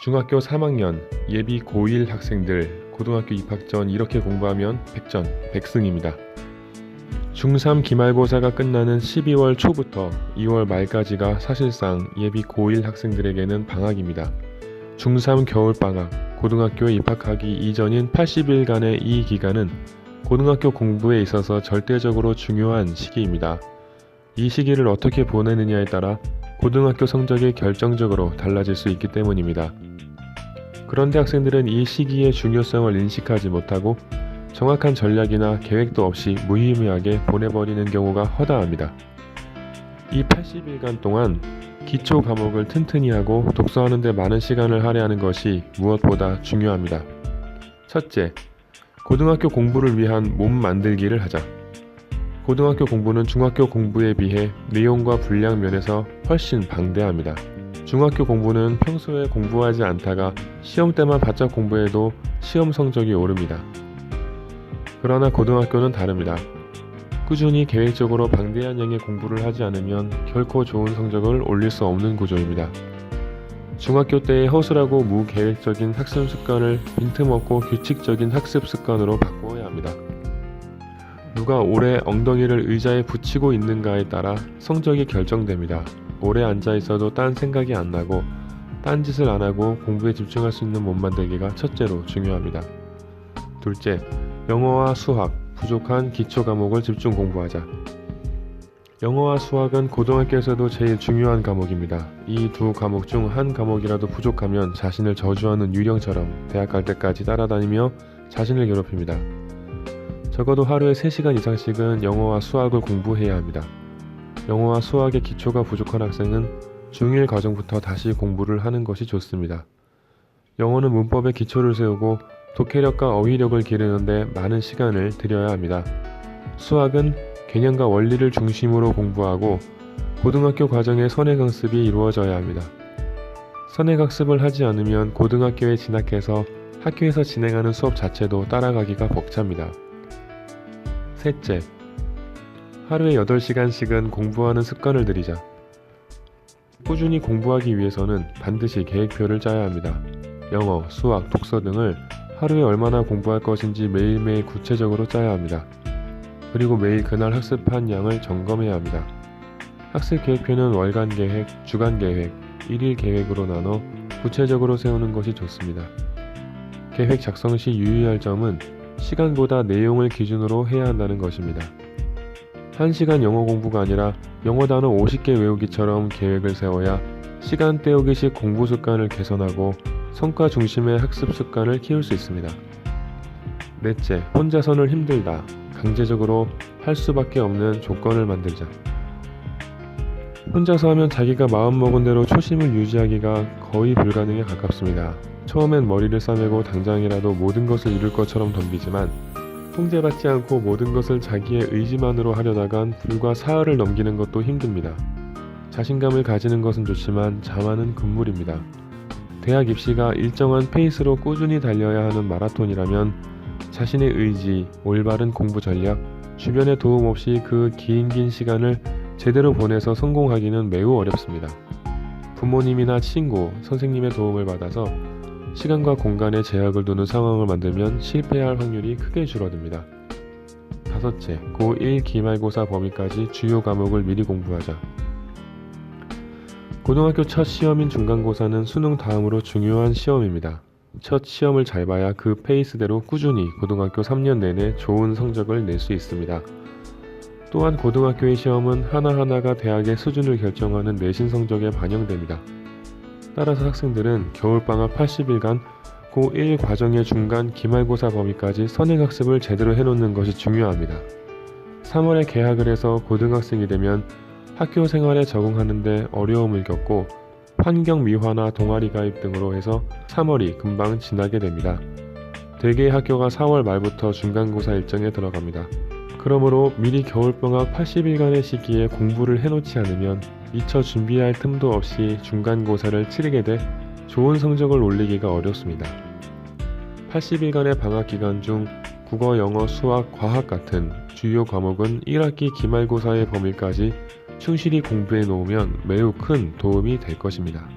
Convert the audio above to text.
중학교 3학년 예비 고1 학생들 고등학교 입학 전 이렇게 공부하면 100전 100승입니다. 중3 기말고사가 끝나는 12월 초부터 2월 말까지가 사실상 예비 고1 학생들에게는 방학입니다. 중3 겨울방학, 고등학교에 입학하기 이전인 80일간의 이 기간은 고등학교 공부에 있어서 절대적으로 중요한 시기입니다. 이 시기를 어떻게 보내느냐에 따라 고등학교 성적이 결정적으로 달라질 수 있기 때문입니다. 그런데 학생들은 이 시기의 중요성을 인식하지 못하고 정확한 전략이나 계획도 없이 무의미하게 보내버리는 경우가 허다합니다. 이 80일간 동안 기초 과목을 튼튼히 하고 독서하는 데 많은 시간을 할애하는 것이 무엇보다 중요합니다. 첫째, 고등학교 공부를 위한 몸 만들기를 하자. 고등학교 공부는 중학교 공부에 비해 내용과 분량 면에서 훨씬 방대합니다. 중학교 공부는 평소에 공부하지 않다가 시험 때만 바짝 공부해도 시험 성적이 오릅니다. 그러나 고등학교는 다릅니다. 꾸준히 계획적으로 방대한 양의 공부를 하지 않으면 결코 좋은 성적을 올릴 수 없는 구조입니다. 중학교 때의 허술하고 무계획적인 학습 습관을 빈틈없고 규칙적인 학습 습관으로 바꾸어야 합니다. 누가 오래 엉덩이를 의자에 붙이고 있는가에 따라 성적이 결정됩니다. 오래 앉아 있어도 딴 생각이 안 나고 딴 짓을 안 하고 공부에 집중할 수 있는 몸 만들기가 첫째로 중요합니다. 둘째, 영어와 수학, 부족한 기초 과목을 집중 공부하자. 영어와 수학은 고등학교에서도 제일 중요한 과목입니다. 이 두 과목 중 한 과목이라도 부족하면 자신을 저주하는 유령처럼 대학 갈 때까지 따라다니며 자신을 괴롭힙니다. 적어도 하루에 3시간 이상씩은 영어와 수학을 공부해야 합니다. 영어와 수학의 기초가 부족한 학생은 중1 과정부터 다시 공부를 하는 것이 좋습니다. 영어는 문법의 기초를 세우고 독해력과 어휘력을 기르는데 많은 시간을 들여야 합니다. 수학은 개념과 원리를 중심으로 공부하고 고등학교 과정의 선행학습이 이루어져야 합니다. 선행학습을 하지 않으면 고등학교에 진학해서 학교에서 진행하는 수업 자체도 따라가기가 벅찹니다. 셋째, 하루에 8시간씩은 공부하는 습관을 들이자. 꾸준히 공부하기 위해서는 반드시 계획표를 짜야 합니다. 영어, 수학, 독서 등을 하루에 얼마나 공부할 것인지 매일매일 구체적으로 짜야 합니다. 그리고 매일 그날 학습한 양을 점검해야 합니다. 학습 계획표는 월간 계획, 주간 계획, 일일 계획으로 나눠 구체적으로 세우는 것이 좋습니다. 계획 작성 시 유의할 점은 시간보다 내용을 기준으로 해야 한다는 것입니다. 1시간 영어 공부가 아니라 영어 단어 50개 외우기처럼 계획을 세워야 시간 때우기식 공부 습관을 개선하고 성과 중심의 학습 습관을 키울 수 있습니다. 넷째, 혼자서는 힘들다. 강제적으로 할 수밖에 없는 조건을 만들자. 혼자서 하면 자기가 마음먹은 대로 초심을 유지하기가 거의 불가능에 가깝습니다. 처음엔 머리를 싸매고 당장이라도 모든 것을 이룰 것처럼 덤비지만 통제받지 않고 모든 것을 자기의 의지만으로 하려다간 불과 사흘을 넘기는 것도 힘듭니다. 자신감을 가지는 것은 좋지만 자만은 금물입니다. 대학 입시가 일정한 페이스로 꾸준히 달려야 하는 마라톤이라면 자신의 의지, 올바른 공부 전략, 주변의 도움 없이 그 긴 시간을 제대로 보내서 성공하기는 매우 어렵습니다. 부모님이나 친구, 선생님의 도움을 받아서 시간과 공간에 제약을 두는 상황을 만들면 실패할 확률이 크게 줄어듭니다. 다섯째, 고1 기말고사 범위까지 주요 과목을 미리 공부하자. 고등학교 첫 시험인 중간고사는 수능 다음으로 중요한 시험입니다. 첫 시험을 잘 봐야 그 페이스대로 꾸준히 고등학교 3년 내내 좋은 성적을 낼 수 있습니다. 또한 고등학교의 시험은 하나하나가 대학의 수준을 결정하는 내신 성적에 반영됩니다. 따라서 학생들은 겨울방학 80일간 고1 과정의 중간 기말고사 범위까지 선행학습을 제대로 해놓는 것이 중요합니다. 3월에 개학을 해서 고등학생이 되면 학교 생활에 적응하는 데 어려움을 겪고 환경 미화나 동아리 가입 등으로 해서 3월이 금방 지나게 됩니다. 대개의 학교가 4월 말부터 중간고사 일정에 들어갑니다. 그러므로 미리 겨울방학 80일간의 시기에 공부를 해놓지 않으면 미처 준비할 틈도 없이 중간고사를 치르게 돼 좋은 성적을 올리기가 어렵습니다. 80일간의 방학 기간 중 국어, 영어, 수학, 과학 같은 주요 과목은 1학기 기말고사의 범위까지 충실히 공부해 놓으면 매우 큰 도움이 될 것입니다.